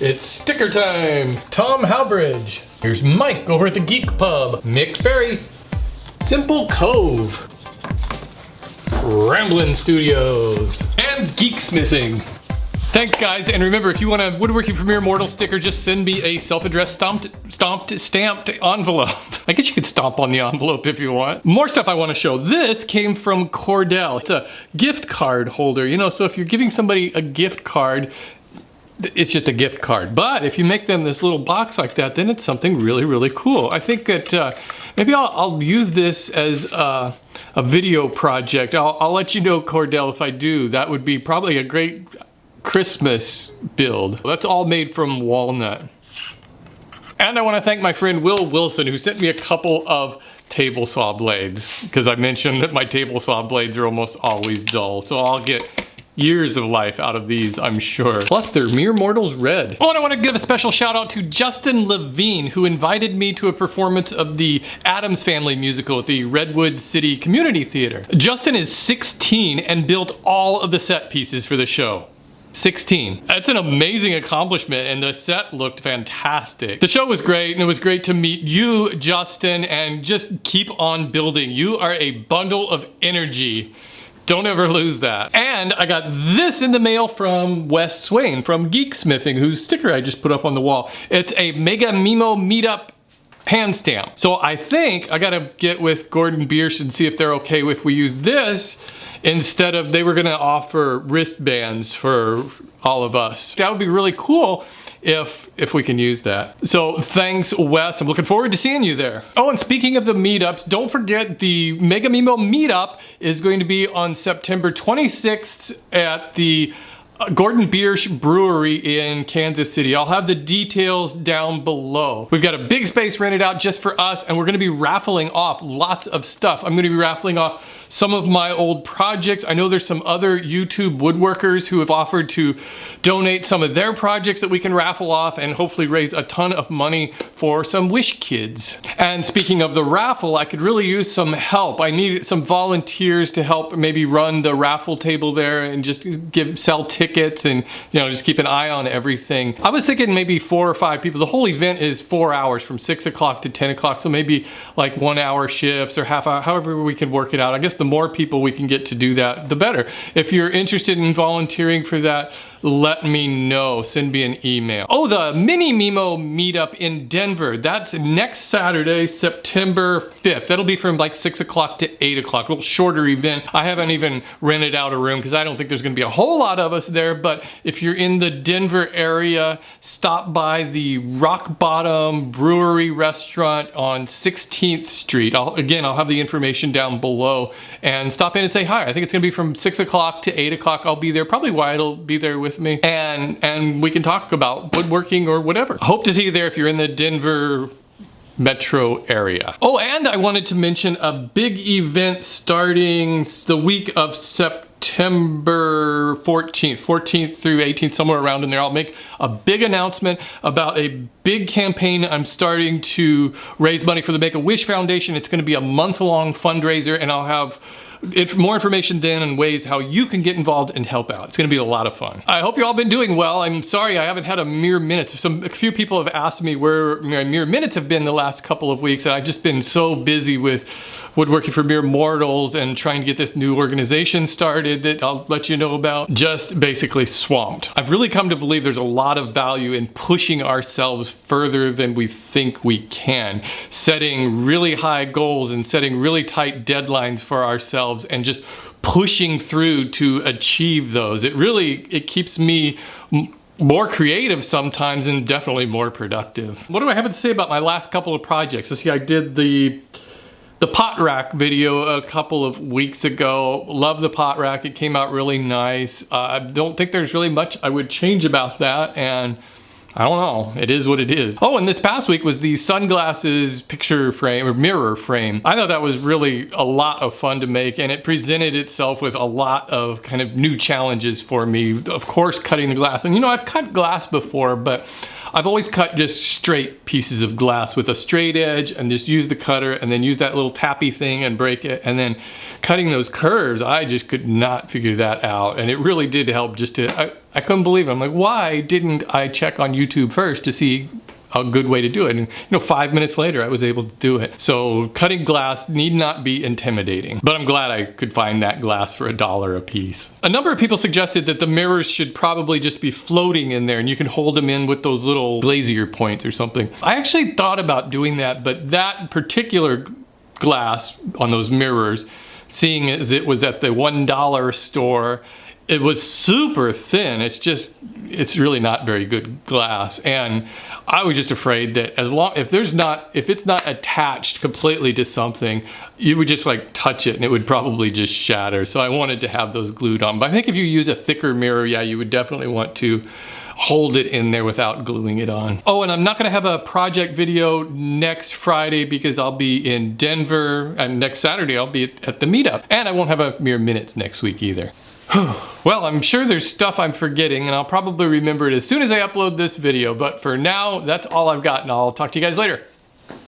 It's sticker time. Tom Halbridge. Here's Mike over at the Geek Pub. Mick Ferry. Simple Cove. Ramblin' Studios. And Geeksmithing. Thanks guys, and remember, if you want a Woodworking for Mere Mortal sticker, just send me a self-addressed stamped envelope. I guess you could stomp on the envelope if you want. More stuff I want to show. This came from Cordell. It's a gift card holder, you know, so if you're giving somebody a gift card, it's just a gift card. But if you make them this little box like that, then it's something really, really cool. I think that maybe I'll use this as a video project. I'll let you know, Cordell, if I do. That would be probably a great Christmas build. That's all made from walnut. And I want to thank my friend Will Wilson, who sent me a couple of table saw blades, because I mentioned that my table saw blades are almost always dull, so I'll get years of life out of these, I'm sure. Plus, they're Mere Mortals red. Oh, and I want to give a special shout out to Justin Levine, who invited me to a performance of the Addams Family musical at the Redwood City Community Theater. Justin is 16 and built all of the set pieces for the show. 16. That's an amazing accomplishment, and the set looked fantastic. The show was great, and it was great to meet you, Justin, and just keep on building. You are a bundle of energy. Don't ever lose that. And I got this in the mail from Wes Swain from Geeksmithing, whose sticker I just put up on the wall. It's a Mega Mimo Meetup hand stamp. So I think I gotta get with Gordon Biersch and see if they're okay if we use this instead of, they were gonna offer wristbands for all of us. That would be really cool if we can use that. So thanks, Wes. I'm looking forward to seeing you there. Oh, and speaking of the meetups, don't forget the Mega Mimo meetup is going to be on September 26th at the Gordon Biersch Brewery in Kansas City. I'll have the details down below. We've got a big space rented out just for us, and we're gonna be raffling off lots of stuff. I'm gonna be raffling off some of my old projects. I know there's some other YouTube woodworkers who have offered to donate some of their projects that we can raffle off and hopefully raise a ton of money for some wish kids. And speaking of the raffle, I could really use some help. I need some volunteers to help maybe run the raffle table there and just sell tickets and, you know, just keep an eye on everything. I was thinking maybe 4 or 5 people. The whole event is 4 hours from 6 o'clock to 10 o'clock. So maybe like 1 hour shifts or half hour, however we can work it out. I guess the more people we can get to do that, the better. If you're interested in volunteering for that, let me know. Send me an email. Oh, the Mini Mimo meetup in Denver. That's next Saturday, September 5th. That'll be from like 6 o'clock to 8 o'clock. A little shorter event. I haven't even rented out a room because I don't think there's going to be a whole lot of us there. But if you're in the Denver area, stop by the Rock Bottom Brewery restaurant on 16th Street. I'll have the information down below, and stop in and say hi. I think it's going to be from 6 o'clock to 8 o'clock. I'll be there. Probably Wyatt'll be there with me, and we can talk about woodworking or whatever. Hope to see you there if you're in the Denver metro area. Oh, and I wanted to mention a big event starting the week of September 14th through 18th, somewhere around in there. I'll make a big announcement about a big campaign I'm starting to raise money for the Make-A-Wish Foundation. It's going to be a month-long fundraiser, and I'll have more information then and ways how you can get involved and help out. It's gonna be a lot of fun. I hope you all been doing well. I'm sorry I haven't had a Mere Minutes. A few people have asked me where my Mere Minutes have been the last couple of weeks, and I've just been so busy with Woodworking for Mere Mortals and trying to get this new organization started that I'll let you know about. Just basically swamped. I've really come to believe there's a lot of value in pushing ourselves further than we think we can. Setting really high goals and setting really tight deadlines for ourselves and just pushing through to achieve those. It keeps me more creative sometimes and definitely more productive. What do I have to say about my last couple of projects? Let's see, I did the pot rack video a couple of weeks ago. Love the pot rack. It came out really nice. I don't think there's really much I would change about that, and I don't know, it is what it is. Oh, and this past week was the sunglasses picture frame or mirror frame. I thought that was really a lot of fun to make, and it presented itself with a lot of kind of new challenges for me. Of course, cutting the glass, and you know, I've cut glass before, but I've always cut just straight pieces of glass with a straight edge and just use the cutter and then use that little tappy thing and break it. And then cutting those curves, I just could not figure that out. And it really did help just to, I couldn't believe it. I'm like, why didn't I check on YouTube first to see a good way to do it? And 5 minutes later I was able to do it. So cutting glass need not be intimidating, but I'm glad I could find that glass for $1 a piece. A number of people suggested that the mirrors should probably just be floating in there and you can hold them in with those little glazier points or something. I actually thought about doing that, but that particular glass on those mirrors, seeing as it was at the $1 store, it was super thin. It's really not very good glass. And I was just afraid that if it's not attached completely to something, you would just like touch it and it would probably just shatter. So I wanted to have those glued on. But I think if you use a thicker mirror, yeah, you would definitely want to hold it in there without gluing it on. Oh, and I'm not gonna have a project video next Friday because I'll be in Denver, and next Saturday I'll be at the Meetup. And I won't have a Mere Minutes next week either. Well, I'm sure there's stuff I'm forgetting and I'll probably remember it as soon as I upload this video, but for now, that's all I've got and I'll talk to you guys later.